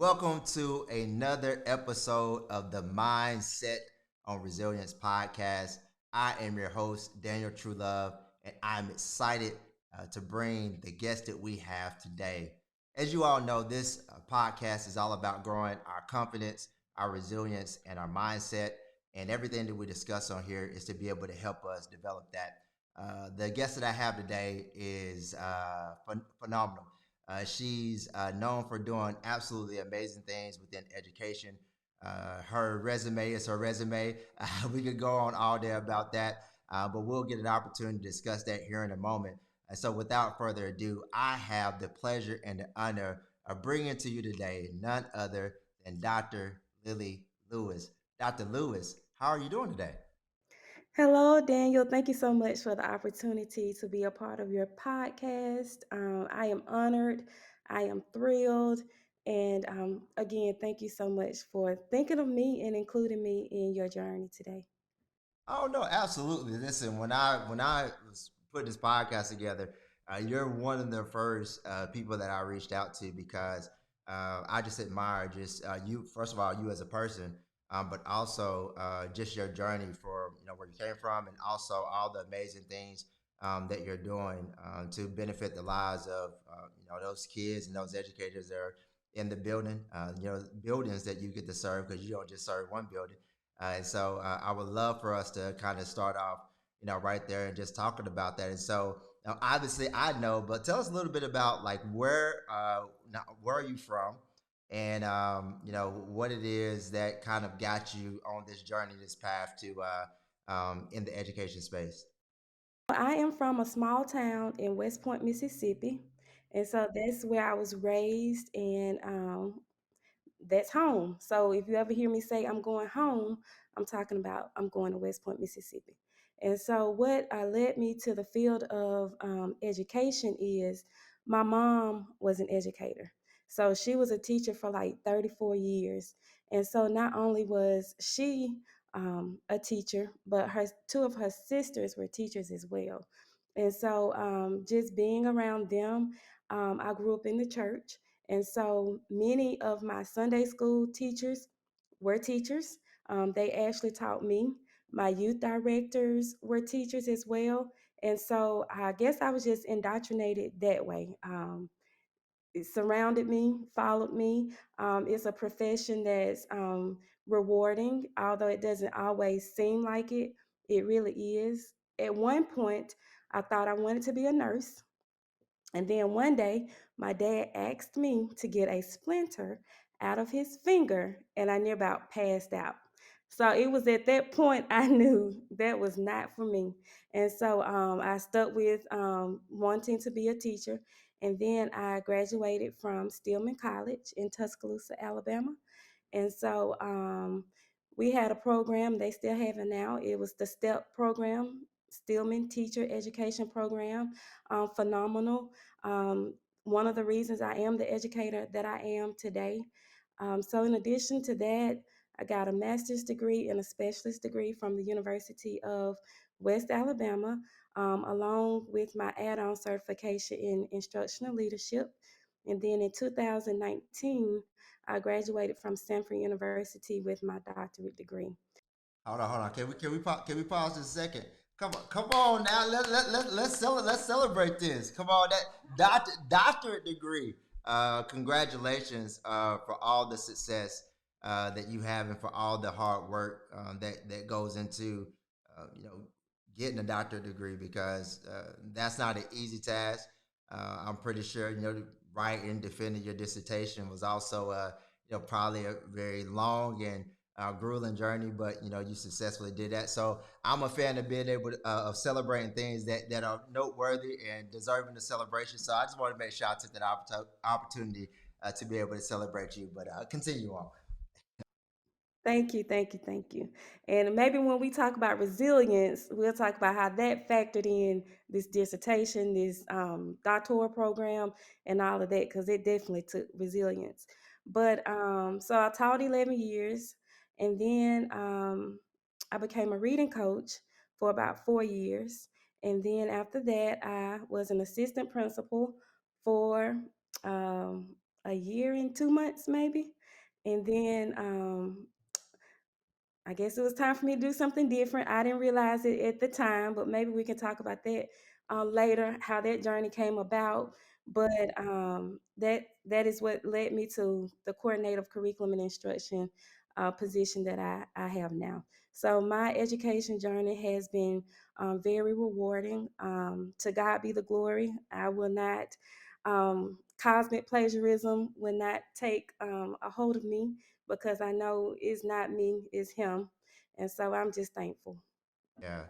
Welcome to another episode of the Mindset on Resilience podcast. I am your host, Daniel Truelove, and I'm excited to bring the guest that we have today. As you all know, this podcast is all about growing our confidence, our resilience, and our mindset. And everything that we discuss on here is to be able to help us develop that. The guest that I have today is phenomenal. She's known for doing absolutely amazing things within education. Her resume is her resume. We could go on all day about that, but we'll get an opportunity to discuss that here in a moment. And so, without further ado, I have the pleasure and the honor of bringing to you today none other than Dr. Lillie Lewis. Dr. Lewis, how are you doing today? Hello, Daniel. Thank you so much for the opportunity to be a part of your podcast. I am honored. I am thrilled. And again, thank you so much for thinking of me and including me in your journey today. Oh no, absolutely. Listen, when I was putting this podcast together, you're one of the first people that I reached out to because I just admire just you. First of all, you as a person, but also just your journey for where you came from, and also all the amazing things that you're doing to benefit the lives of those kids and those educators that are in the building. Buildings that you get to serve because you don't just serve one building. And so I would love for us to kind of start off, right there and just talking about that. And so now, obviously, I know, but tell us a little bit about like where are you from, and what it is that kind of got you on this journey, this path to in the education space. I am from a small town in West Point, Mississippi. And so that's where I was raised, and that's home. So if you ever hear me say I'm going home, I'm talking about I'm going to West Point, Mississippi. And so what led me to the field of education is my mom was an educator. So she was a teacher for like 34 years. And so not only was she a teacher, but her two of her sisters were teachers as well. And so just being around them, I grew up in the church. And so many of my Sunday school teachers were teachers. They actually taught me. My youth directors were teachers as well. And so I guess I was just indoctrinated that way. It surrounded me, followed me. It's a profession that's rewarding, although it doesn't always seem like it. It really is. At one point, I thought I wanted to be a nurse. And then one day, my dad asked me to get a splinter out of his finger, and I near about passed out. So it was at that point I knew that was not for me. And so I stuck with wanting to be a teacher. And then I graduated from Stillman College in Tuscaloosa, Alabama. And so we had a program, they still have it now. It was the STEP program, Stillman Teacher Education Program. Phenomenal. One of the reasons I am the educator that I am today. So, in addition to that, I got a master's degree and a specialist degree from the University of West Alabama, along with my add on certification in instructional leadership. And then in 2019, I graduated from Stanford University with my doctorate degree. Hold on. Can we pause just a second? Come on now. Let's celebrate this. Come on, that doctorate degree. Congratulations for all the success that you have and for all the hard work that goes into you know getting a doctorate degree because that's not an easy task. I'm pretty sure writing and defending your dissertation was also probably a very long and grueling journey, but you successfully did that. So I'm a fan of being able to, of celebrating things that are noteworthy and deserving of celebration. So I just want to make sure I took that opportunity to be able to celebrate you. But continue on. Thank you, thank you, thank you. And maybe when we talk about resilience, we'll talk about how that factored in this dissertation, this doctoral program, and all of that, because it definitely took resilience. But so I taught 11 years, and then I became a reading coach for about 4 years. And then after that, I was an assistant principal for um, a year and 2 months, maybe. And then I guess it was time for me to do something different. I didn't realize it at the time, but maybe we can talk about that later, how that journey came about. But that is what led me to the coordinator of curriculum and instruction position that I have now. So my education journey has been very rewarding. To God be the glory. I will not, cosmic plagiarism will not take a hold of me because I know it's not me, it's him. And so I'm just thankful. Yeah.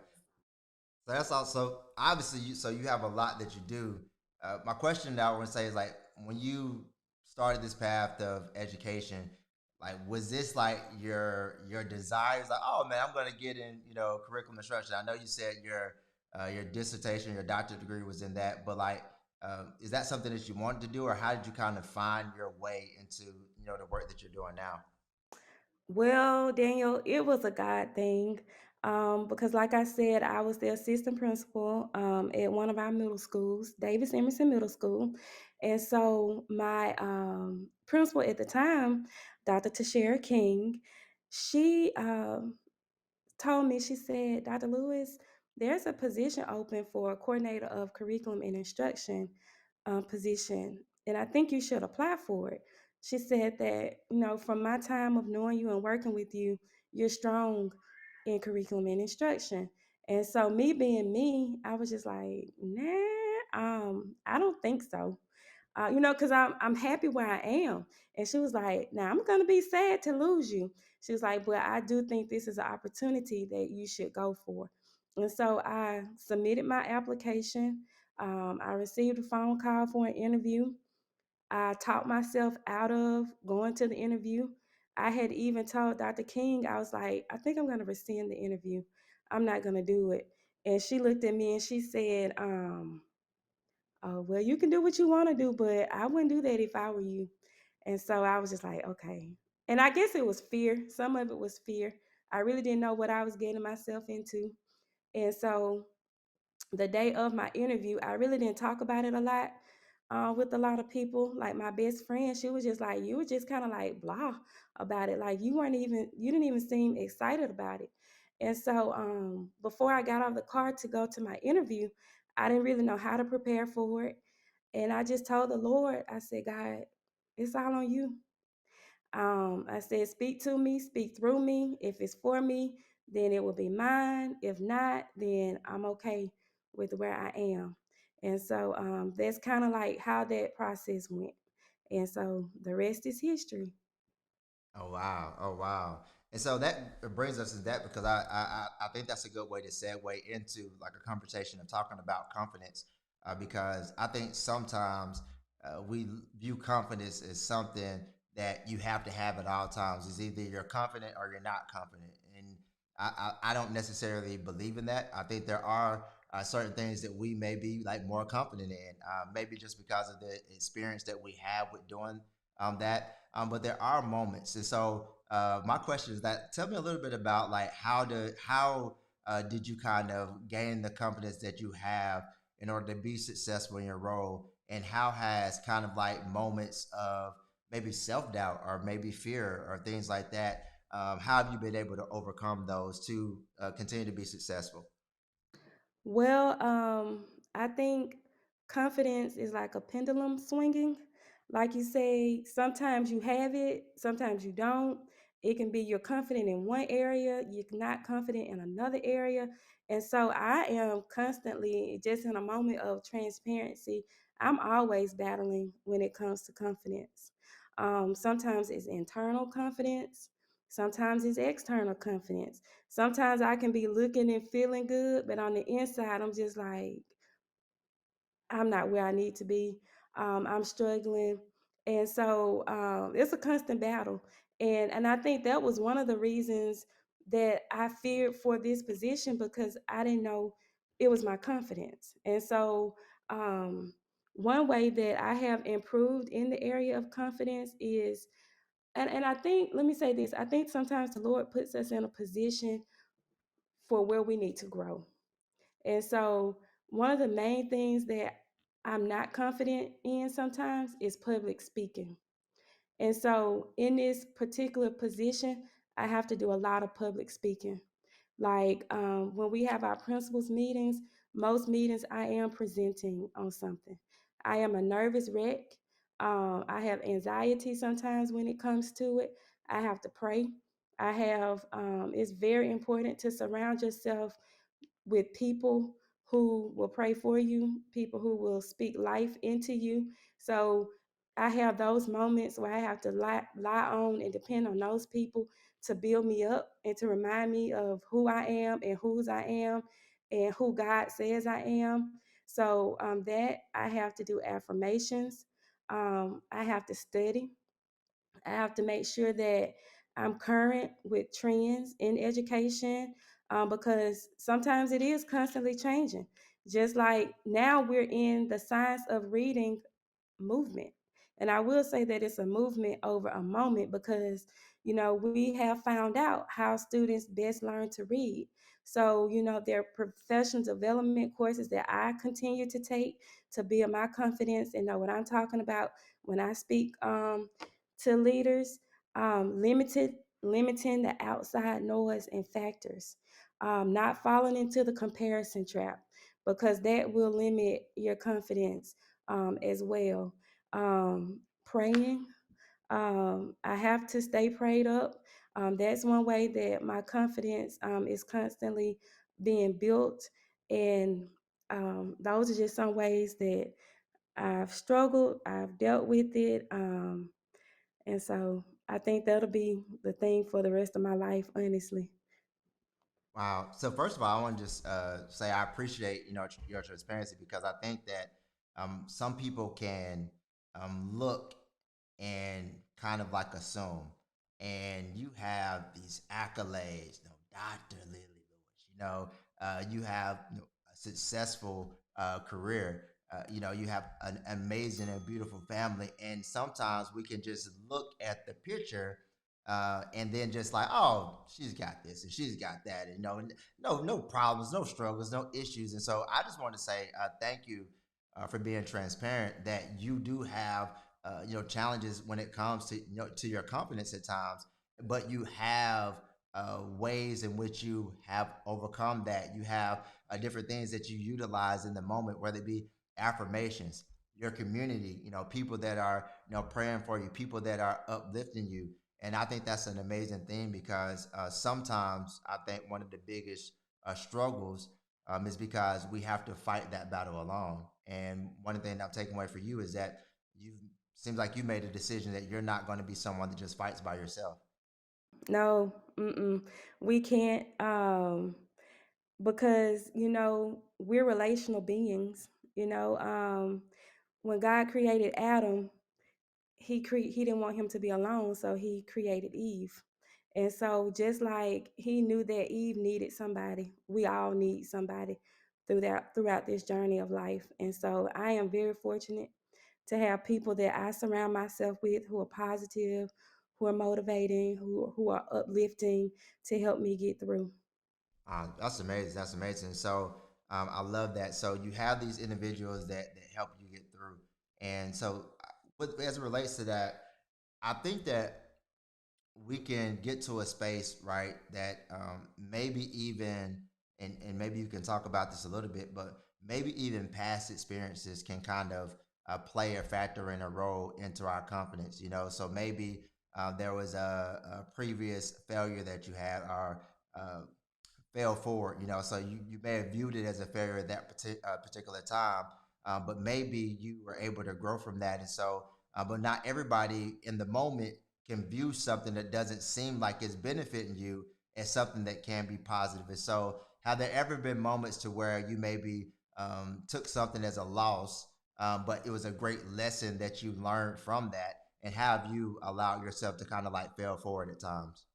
So that's also obviously you. So you have a lot that you do. My question that I want to say is like when you started this path of education, like was this like your desires? Like, oh man, I'm going to get in, curriculum instruction. I know you said your dissertation, your doctorate degree was in that, but like, is that something that you wanted to do, or how did you kind of find your way into the work that you're doing now? Well, Daniel, it was a God thing. Because like I said, I was the assistant principal at one of our middle schools, Davis Emerson Middle School. And so my principal at the time, Dr. Tashara King, she told me, she said, Dr. Lewis, there's a position open for a coordinator of curriculum and instruction position, and I think you should apply for it. She said that, from my time of knowing you and working with you, you're strong in curriculum and instruction. And so, me being me, I was just like, nah, I don't think so. Because I'm happy where I am. And she was like, now I'm gonna be sad to lose you. She was like, but I do think this is an opportunity that you should go for. And so I submitted my application. I received a phone call for an interview. I talked myself out of going to the interview. I had even told Dr. King, I was like, I think I'm gonna rescind the interview. I'm not gonna do it. And she looked at me and she said, well, you can do what you want to do, but I wouldn't do that if I were you. And so I was just like, okay. And I guess it was fear. Some of it was fear. I really didn't know what I was getting myself into. And so the day of my interview, I really didn't talk about it a lot with a lot of people. Like my best friend, she was just like, you were just kind of like blah about it. Like you didn't even seem excited about it. And so before I got out of the car to go to my interview, I didn't really know how to prepare for it. And I just told the Lord, I said, God, it's all on you. I said, speak to me, speak through me. If it's for me, then it will be mine. If not, then I'm okay with where I am. And so that's kind of like how that process went. And so the rest is history. Oh wow! Oh wow! And so that brings us to that because I think that's a good way to segue into like a conversation of talking about confidence, because I think sometimes we view confidence as something that you have to have at all times. It's either you're confident or you're not confident, and I don't necessarily believe in that. I think there are certain things that we may be like more confident in, maybe just because of the experience that we have with doing that. But there are moments, and so my question is that tell me a little bit about like how did you kind of gain the confidence that you have in order to be successful in your role, and how has kind of like moments of maybe self doubt or maybe fear or things like that. How have you been able to overcome those to continue to be successful? Well, I think confidence is like a pendulum swinging. Like you say, sometimes you have it, sometimes you don't. It can be you're confident in one area, you're not confident in another area. And so I am constantly, just in a moment of transparency, I'm always battling when it comes to confidence. Sometimes it's internal confidence, sometimes it's external confidence. Sometimes I can be looking and feeling good, but on the inside, I'm just like, I'm not where I need to be. I'm struggling. And so it's a constant battle. And I think that was one of the reasons that I feared for this position because I didn't know it was my confidence. And so um, one way that I have improved in the area of confidence is, and I think, let me say this, I think sometimes the Lord puts us in a position for where we need to grow. And so, one of the main things that I'm not confident in sometimes is public speaking. And so in this particular position, I have to do a lot of public speaking. Like when we have our principals meetings, most meetings I am presenting on something. I am a nervous wreck. I have anxiety sometimes when it comes to it. I have to pray. It's very important to surround yourself with people who will pray for you, people who will speak life into you. So I have those moments where I have to lie on and depend on those people to build me up and to remind me of who I am and whose I am and who God says I am. So that I have to do affirmations. I have to study. I have to make sure that I'm current with trends in education because sometimes it is constantly changing. Just like now we're in the science of reading movement. And I will say that it's a movement over a moment because, we have found out how students best learn to read. So, there are professional development courses that I continue to take to build my confidence and know what I'm talking about when I speak to leaders, limiting the outside noise and factors, not falling into the comparison trap because that will limit your confidence as well. Praying. I have to stay prayed up. That's one way that my confidence is constantly being built. And those are just some ways that I've struggled, I've dealt with it. And so I think that'll be the thing for the rest of my life, honestly. Wow. So first of all, I want to just say I appreciate your transparency because I think that some people can look and kind of like assume, and you have these accolades, Doctor Lillie Lewis, you have a successful career. You have an amazing and beautiful family, and sometimes we can just look at the picture and then just like, oh, she's got this and she's got that, and no problems, no struggles, no issues. And so I just want to say thank you for being transparent that you do have challenges when it comes to to your confidence at times, but you have ways in which you have overcome that. You have different things that you utilize in the moment, whether it be affirmations, your community, people that are praying for you, people that are uplifting you. And I think that's an amazing thing because sometimes I think one of the biggest struggles is because we have to fight that battle alone. And one of the things I'm taking away for you is that you seems like you made a decision that you're not going to be someone that just fights by yourself. No, we can't. Because we're relational beings. When God created Adam, he didn't want him to be alone, so he created Eve. And so just like he knew that Eve needed somebody, we all need somebody throughout this journey of life. And so I am very fortunate to have people that I surround myself with who are positive, who are motivating, who are uplifting to help me get through. That's amazing. That's amazing. So I love that. So you have these individuals that help you get through. And so, as it relates to that, I think that we can get to a space, right, that maybe even, and maybe you can talk about this a little bit, but maybe even past experiences can kind of play a factor in a role into our confidence. So maybe there was a previous failure that you had, or uh, fail forward, so you may have viewed it as a failure at that particular time, but maybe you were able to grow from that. And so, but not everybody in the moment can view something that doesn't seem like it's benefiting you as something that can be positive. And so, have there ever been moments to where you maybe took something as a loss, but it was a great lesson that you learned from that? And have you allowed yourself to kind of like fail forward at times?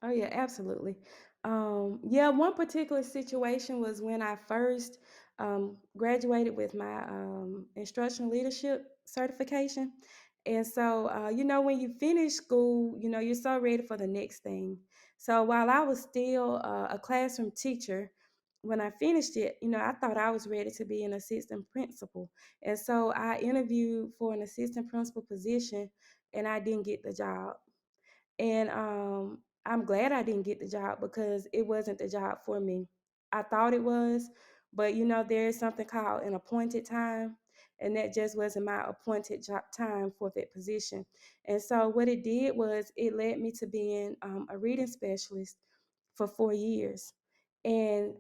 Oh yeah, absolutely. Yeah, one particular situation was when I first graduated with my instructional leadership certification. And so, when you finish school, you're so ready for the next thing. So while I was still a classroom teacher, when I finished it, I thought I was ready to be an assistant principal. And so I interviewed for an assistant principal position and I didn't get the job. And I'm glad I didn't get the job because it wasn't the job for me. I thought it was, but there is something called an appointed time, and that just wasn't my appointed job time for that position. And so what it did was it led me to being a reading specialist for 4 years. And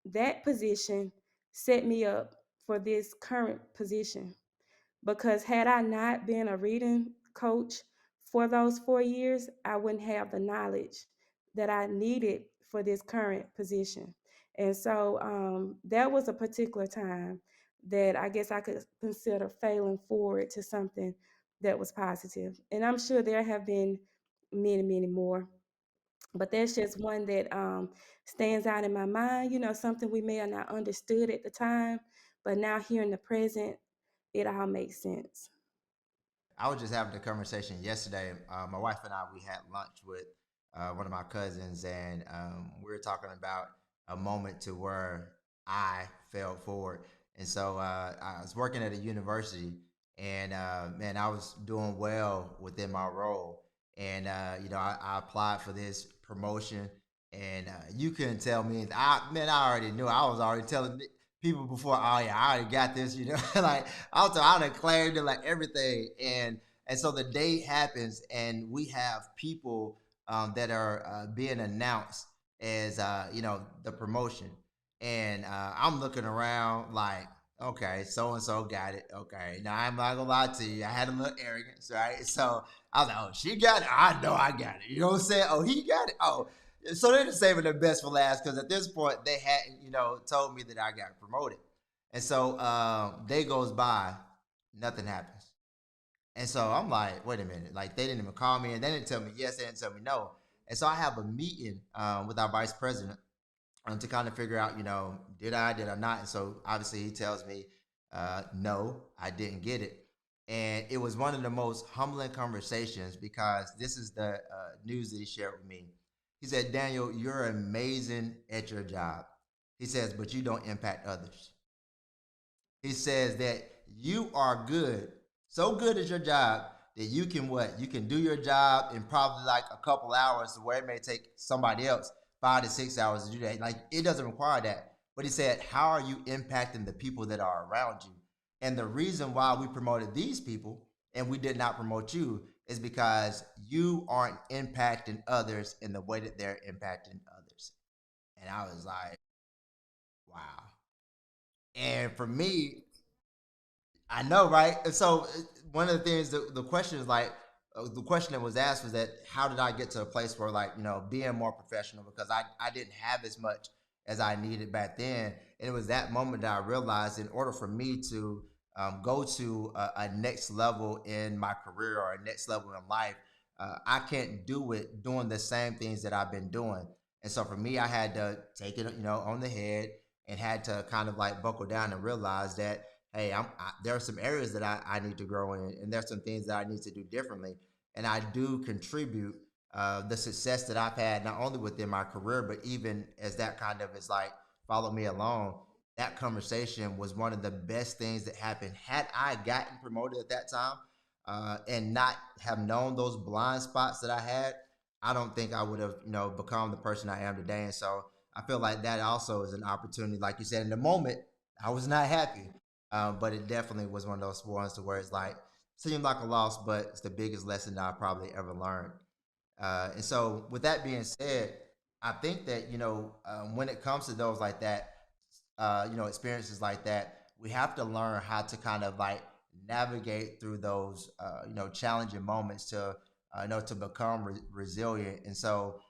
that position set me up for this current position, because had I not been a reading coach for those 4 years, I wouldn't have the knowledge that I needed for this current position. And so that was a particular time that I guess I could consider failing forward to something that was positive. And I'm sure there have been many, many more. But that's just one that stands out in my mind, something we may have not understood at the time, but now here in the present, it all makes sense. I was just having a conversation yesterday. My wife and I, we had lunch with one of my cousins, and we were talking about a moment to where I fell forward. And so I was working at a university, and man, I was doing well within my role. And I applied for this promotion, and you couldn't tell me. I already knew. I was already telling people before. Oh yeah, I already got this. Like I done claimed it like everything, and so the date happens, and we have people that are being announced as the promotion, and I'm looking around like, okay, so and so got it. Okay, now I'm not gonna lie to you, I had a little arrogance, right? So I was like, oh, she got it. I know I got it. You know what I'm saying? Oh, he got it. Oh, so they're just saving the best for last because at this point they hadn't, told me that I got promoted. And so day goes by, nothing happens. And so I'm like, wait a minute, like they didn't even call me and they didn't tell me yes, they didn't tell me no. And so I have a meeting with our vice president to kind of figure out, did I not? And so obviously he tells me, no, I didn't get it. And it was one of the most humbling conversations because this is the news that he shared with me. He said, Daniel, you're amazing at your job. He says, but you don't impact others. He says that you are good, so good at your job that you can what? You can do your job in probably like a couple hours where it may take somebody else 5 to 6 hours to do that. Like it doesn't require that. But he said, how are you impacting the people that are around you? And the reason why we promoted these people and we did not promote you is because you aren't impacting others in the way that they're impacting others. And I was like, wow. And for me, I know, right? And so one of the things, the question is like, the question that was asked was that how did I get to a place where like being more professional because I didn't have as much as I needed back then, and it was that moment that I realized in order for me to go to a next level in my career or a next level in life, I can't do it doing the same things that I've been doing, and so for me, I had to take it on the head and had to kind of like buckle down and realize that hey, there are some areas that I need to grow in, and there's some things that I need to do differently. And I do contribute the success that I've had, not only within my career, but even as that kind of is like follow me along. That conversation was one of the best things that happened. Had I gotten promoted at that time and not have known those blind spots that I had, I don't think I would have, become the person I am today. And so I feel like that also is an opportunity. Like you said, in the moment, I was not happy. But it definitely was one of those ones to where it's like seemed like a loss, but it's the biggest lesson that I probably ever learned. And so, with that being said, I think that when it comes to those like that, experiences like that, we have to learn how to kind of like navigate through those challenging moments to to become resilient. And so,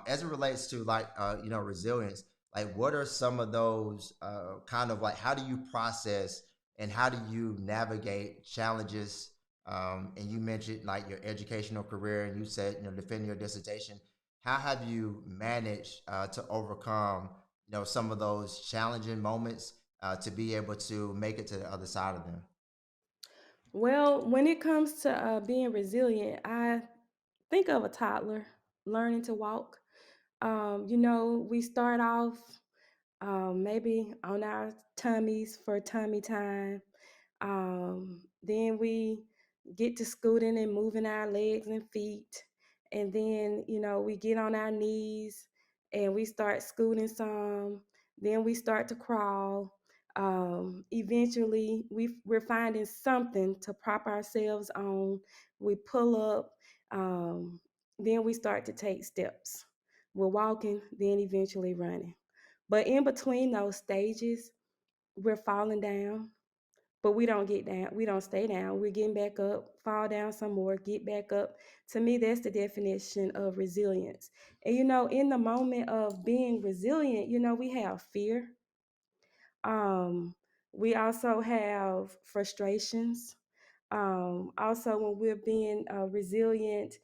as it relates to like resilience, like what are some of those kind of like how do you process and how do you navigate challenges and you mentioned like your educational career, and you said defending your dissertation. How have you managed to overcome some of those challenging moments to be able to make it to the other side of them? Well, when it comes to being resilient, I think of a toddler learning to walk. We start off maybe on our tummies for tummy time. Then we, get to scooting and moving our legs and feet. And then, we get on our knees and we start scooting some. Then we start to crawl. Eventually, we're finding something to prop ourselves on. We pull up. Um, then we start to take steps. We're walking, then eventually running. But in between those stages, we're falling down, but we don't get down. We don't stay down. We're getting back up, fall down some more, get back up. To me, that's the definition of resilience. And in the moment of being resilient, we have fear. Um, we also have frustrations. Also, when we're being resilient,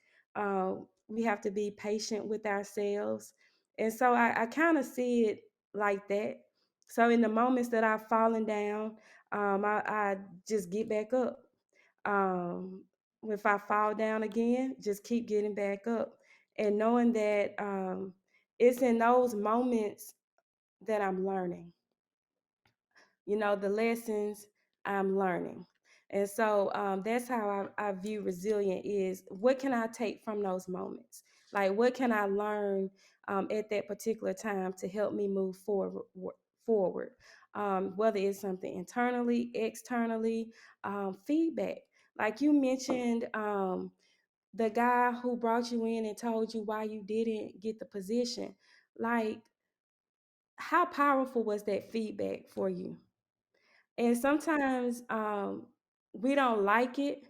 we have to be patient with ourselves. And so I kind of see it like that. So in the moments that I've fallen down, I just get back up. Um, if I fall down again, just keep getting back up. And knowing that it's in those moments that I'm learning, the lessons I'm learning. And so that's how I view resilient is what can I take from those moments? Like what can I learn at that particular time to help me move forward? Whether it's something internally, externally, feedback. Like you mentioned, the guy who brought you in and told you why you didn't get the position. Like, how powerful was that feedback for you? And sometimes we don't like it,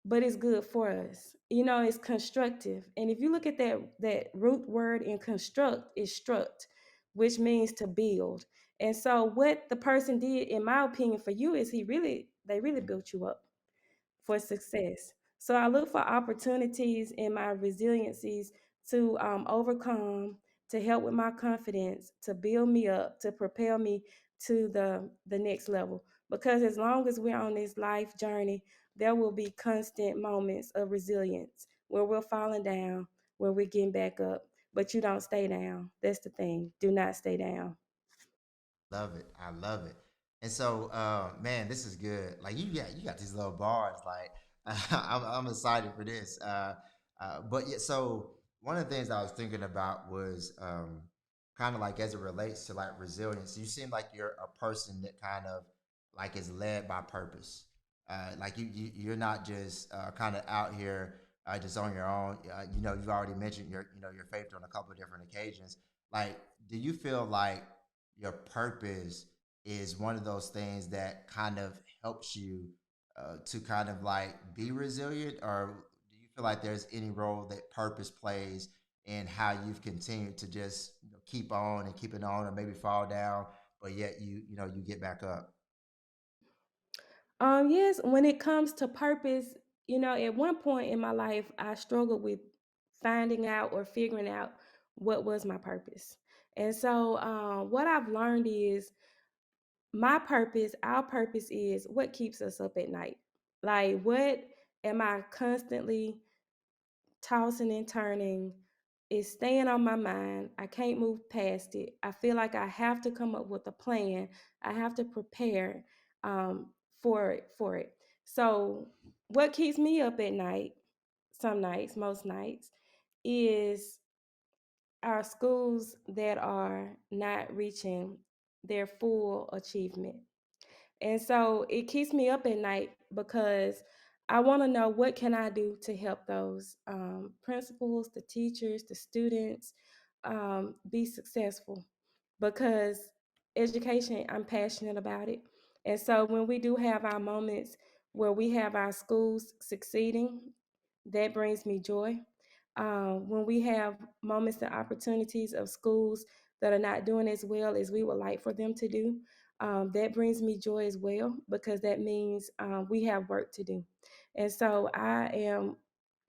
but it's good for us. It's constructive. And if you look at that root word in construct, is struct, which means to build. And so what the person did, in my opinion, for you is they really built you up for success. So I look for opportunities in my resiliencies to overcome, to help with my confidence, to build me up, to propel me to the next level. Because as long as we're on this life journey, there will be constant moments of resilience where we're falling down, where we're getting back up. But you don't stay down. That's the thing. Do not stay down. Love it. I love it. And so, man, this is good. Like you got these little bars. Like I'm excited for this. But yeah, so one of the things I was thinking about was kind of like as it relates to like resilience. You seem like you're a person that kind of like is led by purpose. Like you're not just kind of out here just on your own. You've already mentioned your faith on a couple of different occasions. Like, do you feel like your purpose is one of those things that kind of helps you to kind of like be resilient, or do you feel like there's any role that purpose plays in how you've continued to just keep on and keep it on, or maybe fall down, but yet you get back up? Yes, when it comes to purpose, at one point in my life, I struggled with finding out or figuring out what was my purpose. And so, what I've learned is our purpose is what keeps us up at night. Like, what am I constantly tossing and turning, is staying on my mind. I can't move past it. I feel like I have to come up with a plan. I have to prepare um, for it. So what keeps me up at night, some nights, most nights, is our schools that are not reaching their full achievement. And so it keeps me up at night because I want to know what can I do to help those principals, the teachers, the students be successful. Because education, I'm passionate about it. And so when we do have our moments where we have our schools succeeding, that brings me joy. When we have moments and opportunities of schools that are not doing as well as we would like for them to do, that brings me joy as well because that means we have work to do. And so I am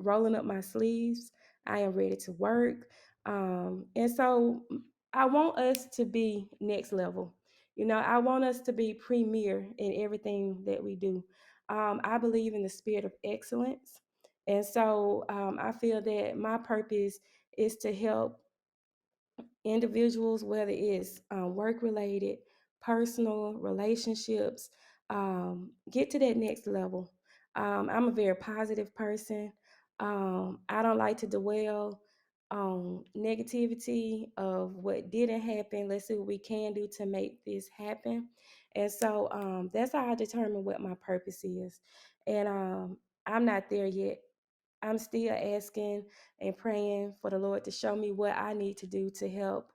rolling up my sleeves. I am ready to work. And so I want us to be next level. I want us to be premier in everything that we do. I believe in the spirit of excellence. And so I feel that my purpose is to help individuals, whether it's work related, personal relationships, get to that next level. I'm a very positive person. I don't like to dwell on negativity of what didn't happen. Let's see what we can do to make this happen. And so that's how I determine what my purpose is. And I'm not there yet. I'm still asking and praying for the Lord to show me what I need to do to help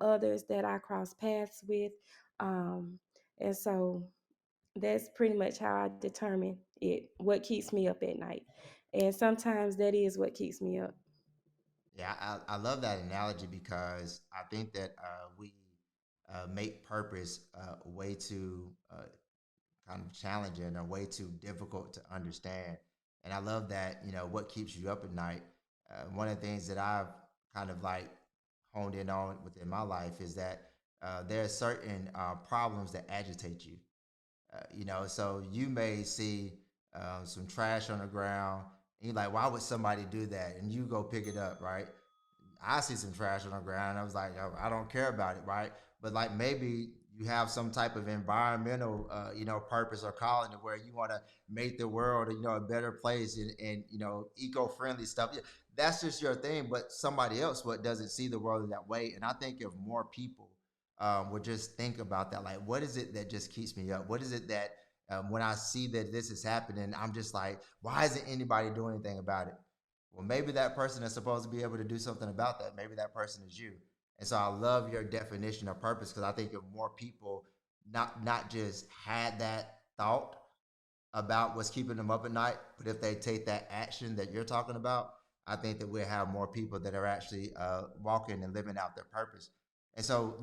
others that I cross paths with. Um, and so that's pretty much how I determine it, what keeps me up at night. And sometimes that is what keeps me up. Yeah, I love that analogy because I think that we make purpose way too kind of challenging or way too difficult to understand. And I love that, what keeps you up at night. One of the things that I've kind of like honed in on within my life is that there are certain problems that agitate you. So you may see some trash on the ground, and you're like, why would somebody do that? And you go pick it up, right? I see some trash on the ground. I was like, oh, I don't care about it, right? But like maybe you have some type of environmental, purpose or calling to where you want to make the world, a better place and eco-friendly stuff. Yeah, that's just your thing. But somebody else, what doesn't see the world in that way. And I think if more people would just think about that, like, what is it that just keeps me up? What is it that when I see that this is happening, I'm just like, why isn't anybody doing anything about it? Well, maybe that person is supposed to be able to do something about that. Maybe that person is you. And so I love your definition of purpose because I think if more people not just had that thought about what's keeping them up at night, but if they take that action that you're talking about, I think that we'll have more people that are actually walking and living out their purpose. And so,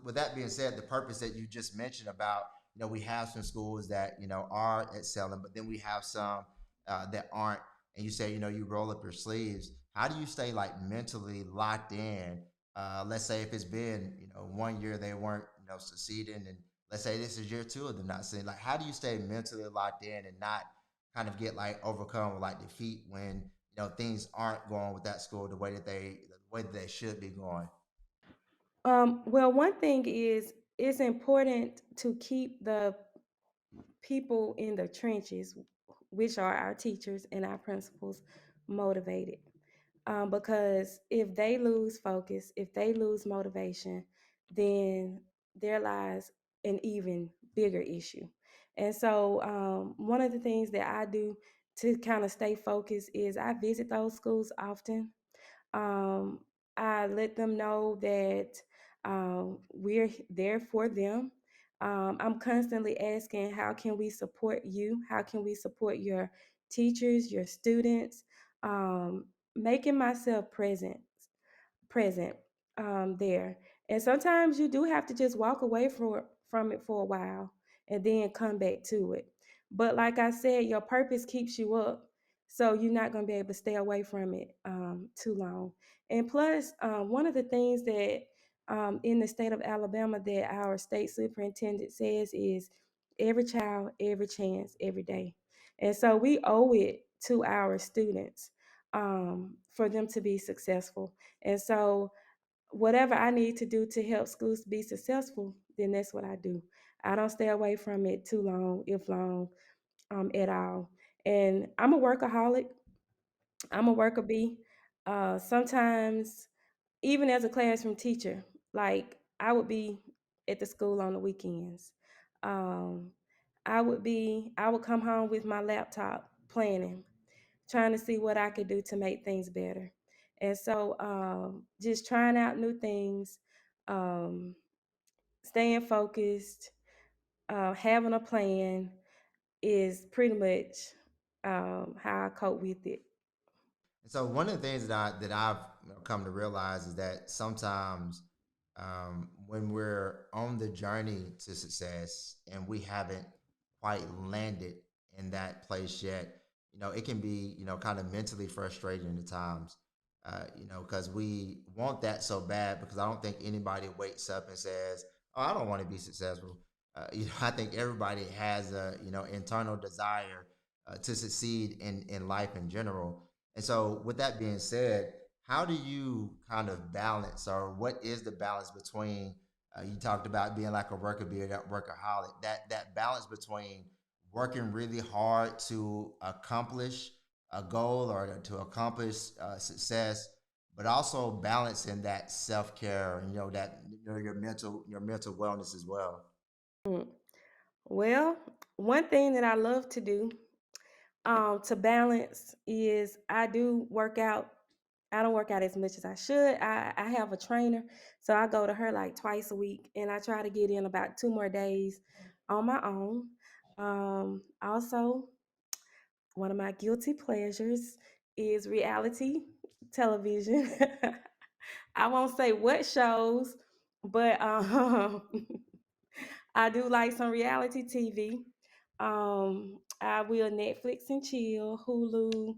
with that being said, the purpose that you just mentioned about, we have some schools that are excelling, but then we have some that aren't. And you say, you roll up your sleeves. How do you stay like mentally locked in? Let's say if it's been, one year they weren't, succeeding, and let's say this is year two of them not seeing. Like, how do you stay mentally locked in and not kind of get like overcome with like defeat when things aren't going with that school the way that they should be going? Well, one thing is it's important to keep the people in the trenches, which are our teachers and our principals, motivated. Because if they lose focus, if they lose motivation, then there lies an even bigger issue. And so, one of the things that I do to kind of stay focused is I visit those schools often. um, I let them know that we're there for them. I'm constantly asking, how can we support you? How can we support your teachers, your students? Making myself present there. And sometimes you do have to just walk away from it for a while and then come back to it. But like I said, your purpose keeps you up. So you're not going to be able to stay away from it too long. And plus, one of the things that in the state of Alabama that our state superintendent says is every child, every chance, every day. And so we owe it to our students for them to be successful. And so, whatever I need to do to help schools be successful, then that's what I do. I don't stay away from it too long, if long, at all. And I'm a workaholic. I'm a worker bee. Sometimes, even as a classroom teacher, like I would be at the school on the weekends. Um, I would come home with my laptop planning, trying to see what I could do to make things better. And so, just trying out new things, um, staying focused, having a plan is pretty much how I cope with it. And so one of the things that I've come to realize is that sometimes when we're on the journey to success and we haven't quite landed in that place yet, it can be kind of mentally frustrating at times. Because we want that so bad because I don't think anybody wakes up and says, "Oh, I don't want to be successful." I think everybody has a internal desire to succeed in life in general. And so, with that being said, how do you kind of balance, or what is the balance between? You talked about being like a worker, being a workaholic. That balance between working really hard to accomplish a goal or to accomplish success, but also balancing that self care, that your mental wellness as well. Mm. Well, one thing that I love to do to balance is I do work out. I don't work out as much as I should. I have a trainer, so I go to her like twice a week, and I try to get in about 2 more days on my own. Also, one of my guilty pleasures is reality television. I won't say what shows, but I do like some reality TV. I will Netflix and chill, Hulu,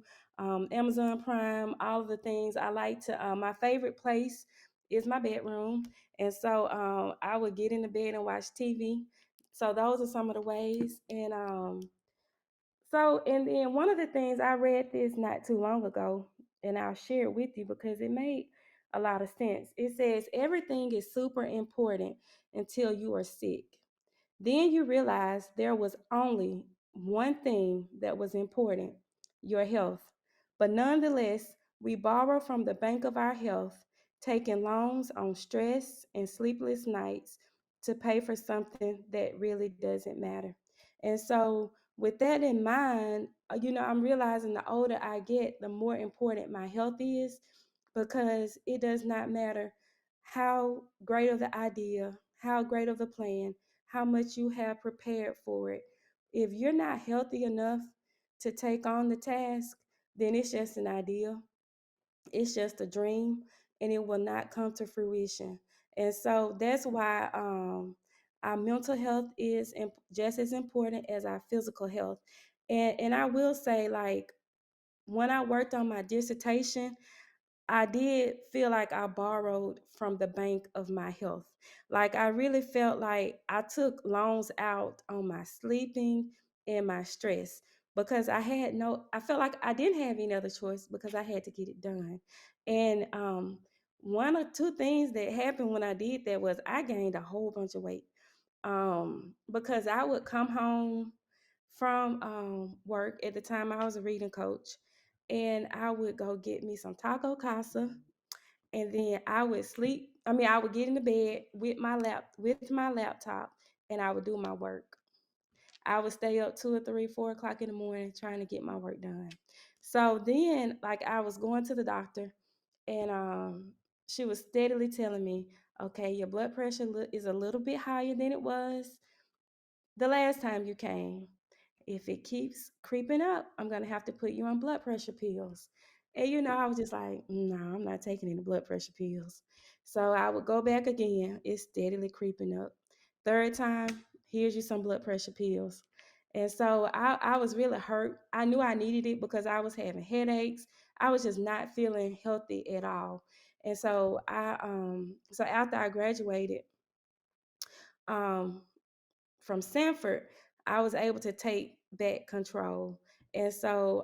Amazon Prime, all of the things I like to. My favorite place is my bedroom, and so I would get in the bed and watch TV. So those are some of the ways, and then one of the things I read this not too long ago, and I'll share it with you because it made a lot of sense. It says everything is super important until you are sick. Then you realize there was only one thing that was important: your health. But nonetheless, we borrow from the bank of our health, taking loans on stress and sleepless nights to pay for something that really doesn't matter. And so, with that in mind, I'm realizing the older I get, the more important my health is, because it does not matter how great of the idea, how great of the plan, how much you have prepared for it. If you're not healthy enough to take on the task, then it's just an idea, it's just a dream, and it will not come to fruition. And so that's why our mental health is just as important as our physical health. And I will say, like, when I worked on my dissertation, I did feel like I borrowed from the bank of my health. Like, I really felt like I took loans out on my sleeping and my stress because I felt like I didn't have any other choice because I had to get it done. And one or two things that happened when I did that was I gained a whole bunch of weight, because I would come home from work. At the time, I was a reading coach, and I would go get me some taco casa, and then I would sleep. I mean, I would get in the bed with my laptop, and I would do my work. I would stay up 2 or 3, 4 o'clock in the morning trying to get my work done. So then, like, I was going to the doctor, and she was steadily telling me, "Okay, your blood pressure is a little bit higher than it was the last time you came. If it keeps creeping up, I'm going to have to put you on blood pressure pills." And, I was just like, no, I'm not taking any blood pressure pills. So I would go back again. It's steadily creeping up. Third time, here's you some blood pressure pills. And so I was really hurt. I knew I needed it because I was having headaches. I was just not feeling healthy at all. And so after I graduated, um, from Sanford, I was able to take back control. And so,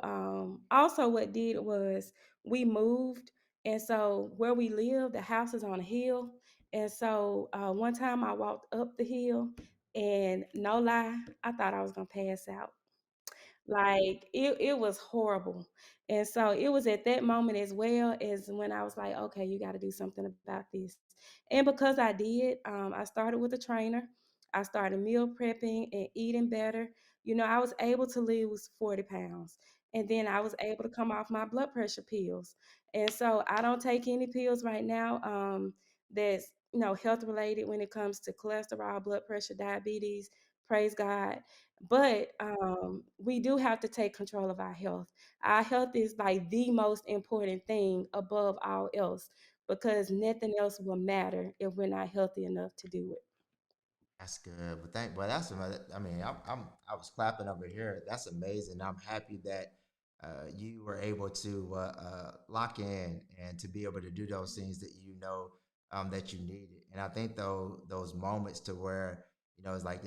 also, what did was we moved. And so, where we live, the house is on a hill. And so, one time I walked up the hill, and no lie, I thought I was going to pass out. Like, it was horrible. And so it was at that moment as well as when I was like, okay, you got to do something about this. And because I did, I started with a trainer. I started meal prepping and eating better. I was able to lose 40 pounds. And then I was able to come off my blood pressure pills. And so I don't take any pills right now, that's, health related when it comes to cholesterol, blood pressure, diabetes. Praise God. But we do have to take control of our health. Our health is like the most important thing above all else, because nothing else will matter if we're not healthy enough to do it. That's good. But that's another. I mean, I was clapping over here. That's amazing. I'm happy that you were able to lock in and to be able to do those things that that you needed. And I think though those moments to where it's like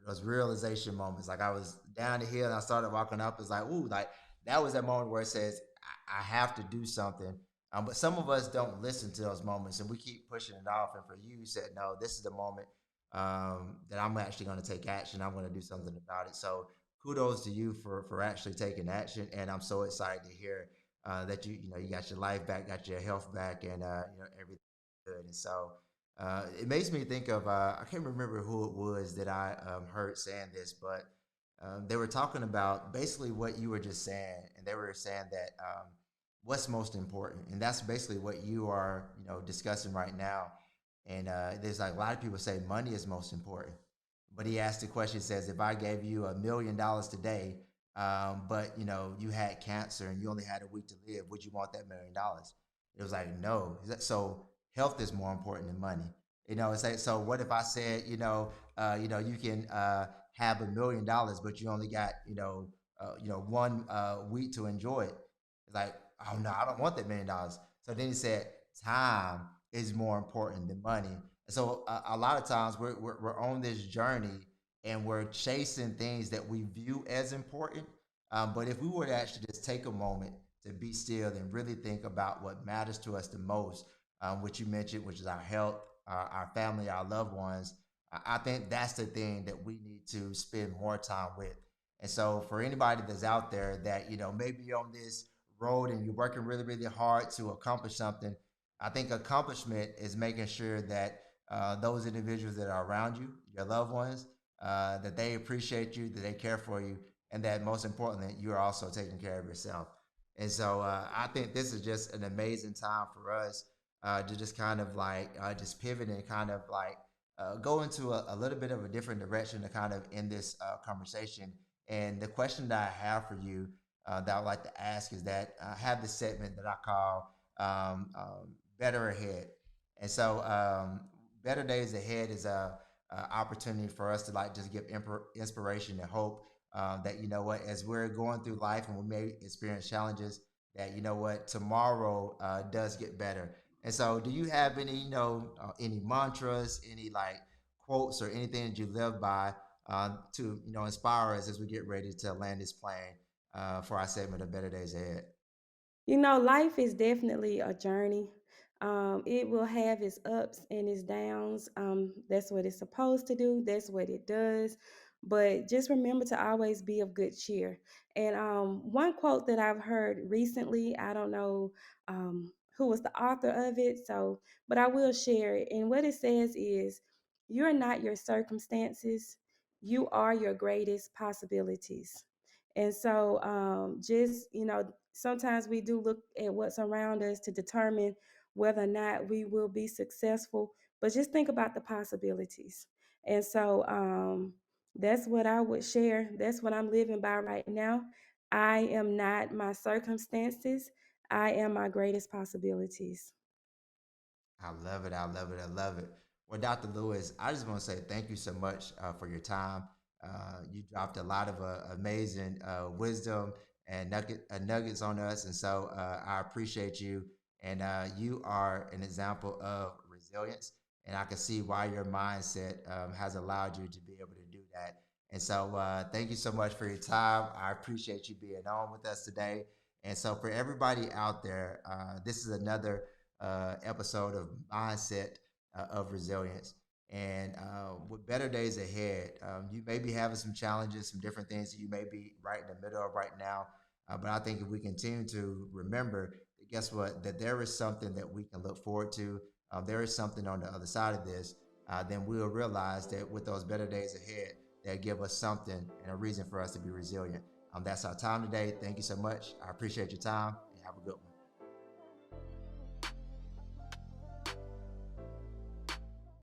those realization moments. Like I was down the hill and I started walking up. It's like ooh, like that was that moment where it says I have to do something. But some of us don't listen to those moments and we keep pushing it off. And for you, you said no. This is the moment that I'm actually going to take action. I'm going to do something about it. So kudos to you for actually taking action, and I'm so excited to hear that you got your life back, got your health back, and everything good. And so it makes me think of I can't remember who it was that I heard saying this, but they were talking about basically what you were just saying, and they were saying that what's most important, and that's basically what you are discussing right now. And there's like a lot of people say money is most important, but he asked the question, says if I gave you $1 million today, but you had cancer and you only had a week to live, would you want that $1 million? It was like no. So health is more important than money. It's like, so what if I said you can have $1 million, but you only got one week to enjoy it. It's like, oh no, I don't want that $1 million. So then he said, time is more important than money. And so a lot of times we're on this journey and we're chasing things that we view as important. But if we were to actually just take a moment to be still and really think about what matters to us the most, which you mentioned, which is our health, our family, our loved ones, I think that's the thing that we need to spend more time with. And so for anybody that's out there that, maybe you're on this road and you're working really, really hard to accomplish something, I think accomplishment is making sure that those individuals that are around you, your loved ones, that they appreciate you, that they care for you, and that most importantly, you're also taking care of yourself. And so I think this is just an amazing time for us to just kind of like just pivot and kind of like go into a little bit of a different direction to kind of end this conversation. And the question that I have for you that I'd like to ask is that I have this segment that I call Better Ahead. And so Better Days Ahead is a opportunity for us to like just give inspiration and hope that as we're going through life and we may experience challenges, that tomorrow does get better. And so, do you have any any mantras, any like quotes or anything that you live by to inspire us as we get ready to land this plane for our segment of Better Days Ahead? Life is definitely a journey. It will have its ups and its downs. That's what it's supposed to do. That's what it does. But just remember to always be of good cheer. And one quote that I've heard recently, I don't know who was the author of it, but I will share it. And what it says is, "You're not your circumstances. You are your greatest possibilities." And so, just, sometimes we do look at what's around us to determine whether or not we will be successful, but just think about the possibilities. And so, that's what I would share. That's what I'm living by right now. I am not my circumstances, I am my greatest possibilities. I love it. I love it. I love it. Well, Dr. Lewis, I just want to say thank you so much for your time. You dropped a lot of amazing wisdom and nuggets on us. And so I appreciate you. And you are an example of resilience. And I can see why your mindset has allowed you to be able to do that. And so thank you so much for your time. I appreciate you being on with us today. And so for everybody out there, this is another episode of Mindset of Resilience. And with better days ahead, you may be having some challenges, some different things that you may be right in the middle of right now. But I think if we continue to remember, that guess what, that there is something that we can look forward to. There is something on the other side of this. Then we'll realize that with those better days ahead, that give us something and a reason for us to be resilient. That's our time today. Thank you so much. I appreciate your time and have a good one.